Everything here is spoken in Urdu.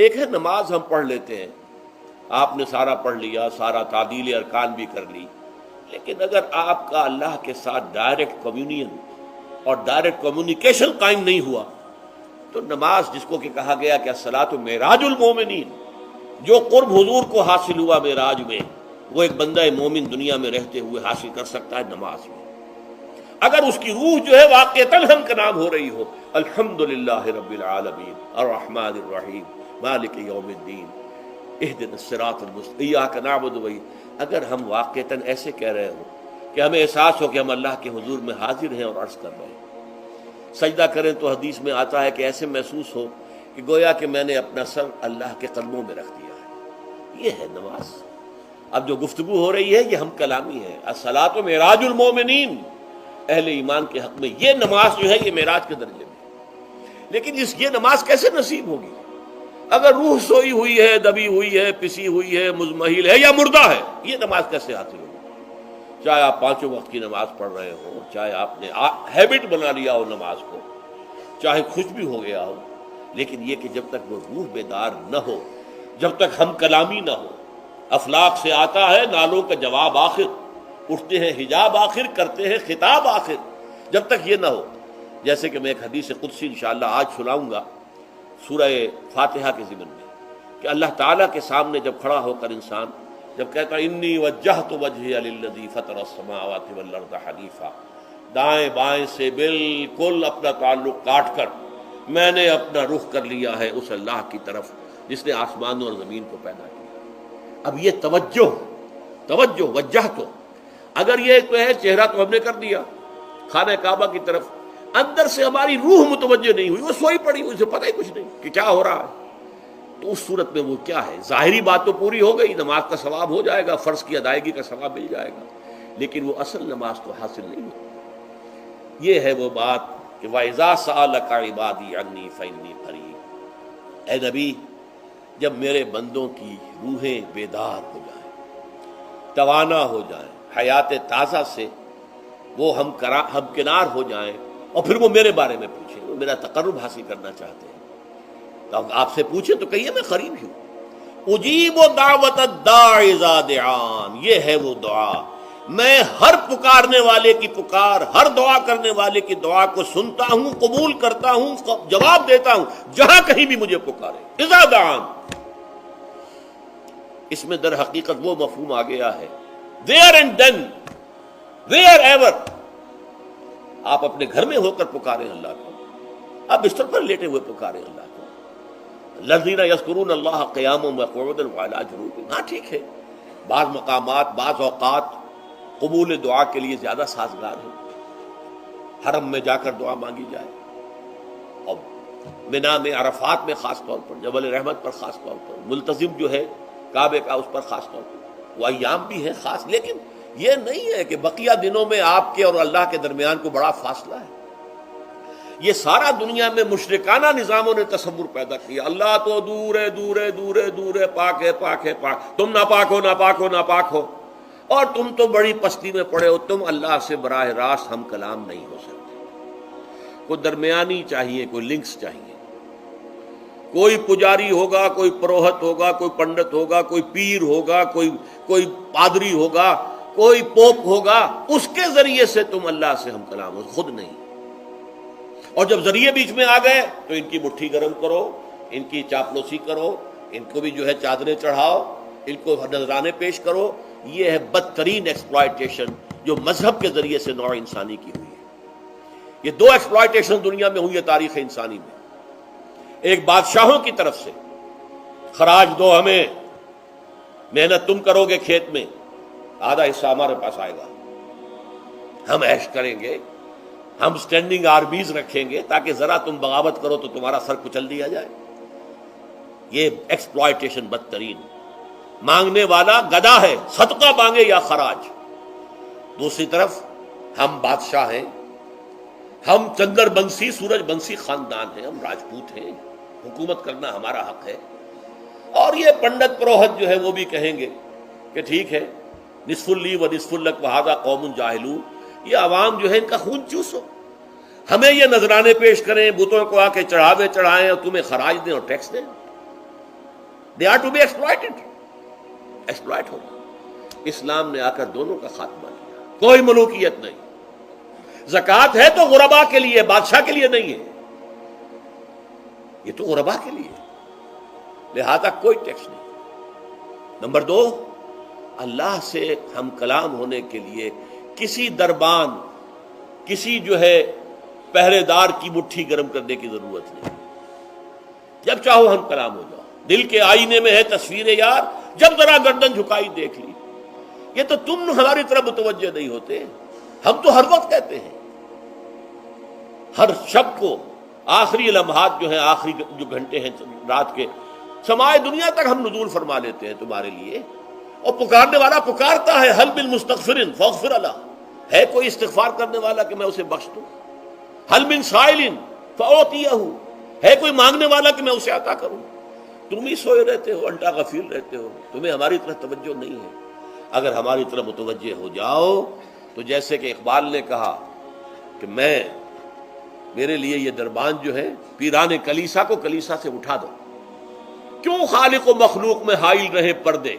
ایک ہے نماز ہم پڑھ لیتے ہیں، آپ نے سارا پڑھ لیا، سارا تعدیل ارکان بھی کر لی، لیکن اگر آپ کا اللہ کے ساتھ ڈائریکٹ کمیونین اور ڈائریکٹ کمیونیکیشن قائم نہیں ہوا تو نماز، جس کو کہ کہا گیا کہ الصلاۃ معراج المومنین، جو قرب حضور کو حاصل ہوا معراج میں، وہ ایک بندہ مومن دنیا میں رہتے ہوئے حاصل کر سکتا ہے نماز میں، اگر اس کی روح جو ہے واقعتاً ہم کا نام ہو رہی ہو، الحمدللہ رب العالمین الرحمن الرحیم مالک یوم الدین اہدنا الصراط المستقیم ایاک نعبد و اگر ہم واقعتاً ایسے کہہ رہے ہوں کہ ہمیں احساس ہو کہ ہم اللہ کے حضور میں حاضر ہیں اور عرض کر رہے ہیں، سجدہ کریں تو حدیث میں آتا ہے کہ ایسے محسوس ہو کہ گویا کہ میں نے اپنا سر اللہ کے قدموں میں رکھ دیا ہے، یہ ہے نماز۔ اب جو گفتگو ہو رہی ہے یہ ہم کلامی ہے، الصلاۃ معراج المومنین، اہل ایمان کے حق میں یہ نماز جو ہے یہ معراج کے درجے میں، لیکن یہ نماز کیسے نصیب ہوگی اگر روح سوئی ہوئی ہے، دبی ہوئی ہے، پسی ہوئی ہے، مزمحل ہے یا مردہ ہے؟ یہ نماز کیسے حاصل ہوگی؟ چاہے آپ پانچوں وقت کی نماز پڑھ رہے ہوں، چاہے آپ نے ہیبٹ بنا لیا ہو نماز کو، چاہے خوش بھی ہو گیا ہو، لیکن یہ کہ جب تک وہ روح بیدار نہ ہو، جب تک ہم کلامی نہ ہو، افلاق سے آتا ہے نالوں کا جواب آخر، اٹھتے ہیں حجاب آخر، کرتے ہیں خطاب آخر، جب تک یہ نہ ہو، جیسے کہ میں ایک حدیث قدسی انشاءاللہ آج سناؤں گا سورہ فاتحہ کے ضمن میں، کہ اللہ تعالیٰ کے سامنے جب کھڑا ہو کر انسان جب کہتا ہے انی وجہت وجہی للذی فطر السماوات والارض حنیفا، دائیں بائیں سے بالکل اپنا تعلق کاٹ کر میں نے اپنا رخ کر لیا ہے اس اللہ کی طرف جس نے آسمانوں اور زمین کو پیدا کیا۔ اب یہ توجہ وجہ تو اگر یہ تو ہے چہرہ تو ہم نے کر دیا خانہ کعبہ کی طرف، اندر سے ہماری روح متوجہ نہیں ہوئی، وہ سوئی پڑی، اسے پتہ ہی کچھ نہیں کہ کیا ہو رہا ہے، تو اس صورت میں وہ کیا ہے؟ ظاہری بات تو پوری ہو گئی، نماز کا ثواب ہو جائے گا، فرض کی ادائیگی کا ثواب مل جائے گا، لیکن وہ اصل نماز تو حاصل نہیں ہوئی۔ یہ ہے وہ بات کہ وَإِذَا سَأَلَكَ عِبَادِي عَنِّي فَإِنِّي قَرِيبٌ، اے نبی جب میرے بندوں کی روحیں بیدار ہو جائیں، توانا ہو جائیں، حیات تازہ سے وہ ہم کنار ہو جائیں، اور پھر وہ میرے بارے میں پوچھیں، وہ میرا تقرب حاصل کرنا چاہتے ہیں، تو اب آپ سے پوچھیں تو کہیے میں قریب ہی ہوں، اجیب دعوت الداع اذا دعان، یہ ہے وہ دعا، میں ہر پکارنے والے کی پکار، ہر دعا کرنے والے کی دعا کو سنتا ہوں، قبول کرتا ہوں، جواب دیتا ہوں جہاں کہیں بھی مجھے پکارے، اذا دعان۔ اس میں در حقیقت وہ مفہوم آ گیا ہے there and then wherever، آپ اپنے گھر میں ہو کر پکاریں اللہ کو، آپ بستر پر لیٹے ہوئے پکاریں اللہ کو، الذین یذکرون اللہ قیاما وقعودا وعلی جنوبہم، ہاں ٹھیک ہے بعض مقامات بعض اوقات قبول دعا کے لیے زیادہ سازگار ہے، حرم میں جا کر دعا مانگی جائے، اور منا میں، عرفات میں خاص طور پر، جبل رحمت پر خاص طور پر، ملتزم جو ہے کعبے کا اس پر خاص طور پر، وہ ایام بھی ہے خاص، لیکن یہ نہیں ہے کہ بقیہ دنوں میں آپ کے اور اللہ کے درمیان کو بڑا فاصلہ ہے۔ یہ سارا دنیا میں مشرکانہ نظاموں نے تصور پیدا کیا، اللہ تو دور ہے دور ہے دور ہے دور ہے، پاک ہے پاک ہے پاک، تم ناپاک ہو ناپاک ہو ناپاک ہو، اور تم تو بڑی پستی میں پڑے ہو، تم اللہ سے براہ راست ہم کلام نہیں ہو سکتے۔ کوئی درمیانی چاہیے، کوئی لنکس چاہیے، کوئی پجاری ہوگا، کوئی پروہت ہوگا، کوئی پنڈت ہوگا، کوئی پیر ہوگا، کوئی پادری ہوگا، کوئی پوپ ہوگا، اس کے ذریعے سے تم اللہ سے ہم کلام ہو، خود نہیں۔ اور جب ذریعے بیچ میں آ گئے تو ان کی مٹھی گرم کرو، ان کی چاپلوسی کرو، ان کو بھی جو ہے چادریں چڑھاؤ، ان کو نذرانے پیش کرو، یہ ہے بدترین ایکسپلائٹیشن جو مذہب کے ذریعے سے نوع انسانی کی ہوئی ہے۔ یہ دو ایکسپلائٹیشن دنیا میں ہوئی ہے تاریخ انسانی میں، ایک بادشاہوں کی طرف سے خراج دو ہمیں، محنت تم کرو گے کھیت میں، آدھا حصہ ہمارے پاس آئے گا، ہم عیش کریں گے، ہم سٹینڈنگ آرمیز رکھیں گے تاکہ ذرا تم بغاوت کرو تو تمہارا سر کچل دیا جائے۔ یہ ایکسپلائٹیشن بدترین، مانگنے والا گدا ہے، صدقہ مانگے یا خراج۔ دوسری طرف ہم بادشاہ ہیں، ہم چندر بنسی سورج بنسی خاندان ہیں، ہم راجپوت ہیں، حکومت کرنا ہمارا حق ہے، اور یہ پنڈت پروہت جو ہے وہ بھی کہیں گے کہ ٹھیک ہے نصف لی و نصف لک وہذا قوم جاہلون، یہ عوام جو ہے ان کا خون چوسو، ہمیں یہ نذرانے پیش کریں، بتوں کو آ کے چڑھاوے چڑھائیں اور تمہیں خراج دیں اور ٹیکس دیں۔ They are to be exploited, exploit ہوگا۔ اسلام نے آ کر دونوں کا خاتمہ کیا، کوئی ملوکیت نہیں۔ زکوٰۃ ہے تو غربا کے لیے، بادشاہ کے لیے نہیں ہے، یہ تو غربا کے لیے، لہذا کوئی ٹیکس نہیں۔ نمبر 2، اللہ سے ہم کلام ہونے کے لیے کسی دربان، کسی جو ہے پہرے دار کی مٹھی گرم کرنے کی ضرورت نہیں، جب چاہو ہم کلام ہو جاؤ۔ دل کے آئینے میں ہے تصویر یار، جب ذرا گردن جھکائی دیکھ لی۔ یہ تو تم ہماری طرف متوجہ نہیں ہوتے، ہم تو ہر وقت کہتے ہیں، ہر شب کو آخری لمحات جو ہیں، آخری جو گھنٹے ہیں رات کے، سمائے دنیا تک ہم نزول فرما لیتے ہیں تمہارے لیے، اور پکارنے والا پکارتا ہے، حل من مستغفر فاغفر له، ہے کوئی استغفار کرنے والا کہ میں اسے بخش دوں؟ حل من سائل فاعطیہ، ہے کوئی مانگنے والا کہ میں اسے عطا کروں؟ تم ہی سوئے رہتے ہو، انٹا غفیر رہتے ہو، تمہیں ہماری طرف توجہ نہیں ہے۔ اگر ہماری طرف متوجہ ہو جاؤ تو جیسے کہ اقبال نے کہا کہ میرے لیے یہ دربان جو ہے، پیران کلیسا کو کلیسا سے اٹھا دو، کیوں خالق و مخلوق میں حائل رہے پردے،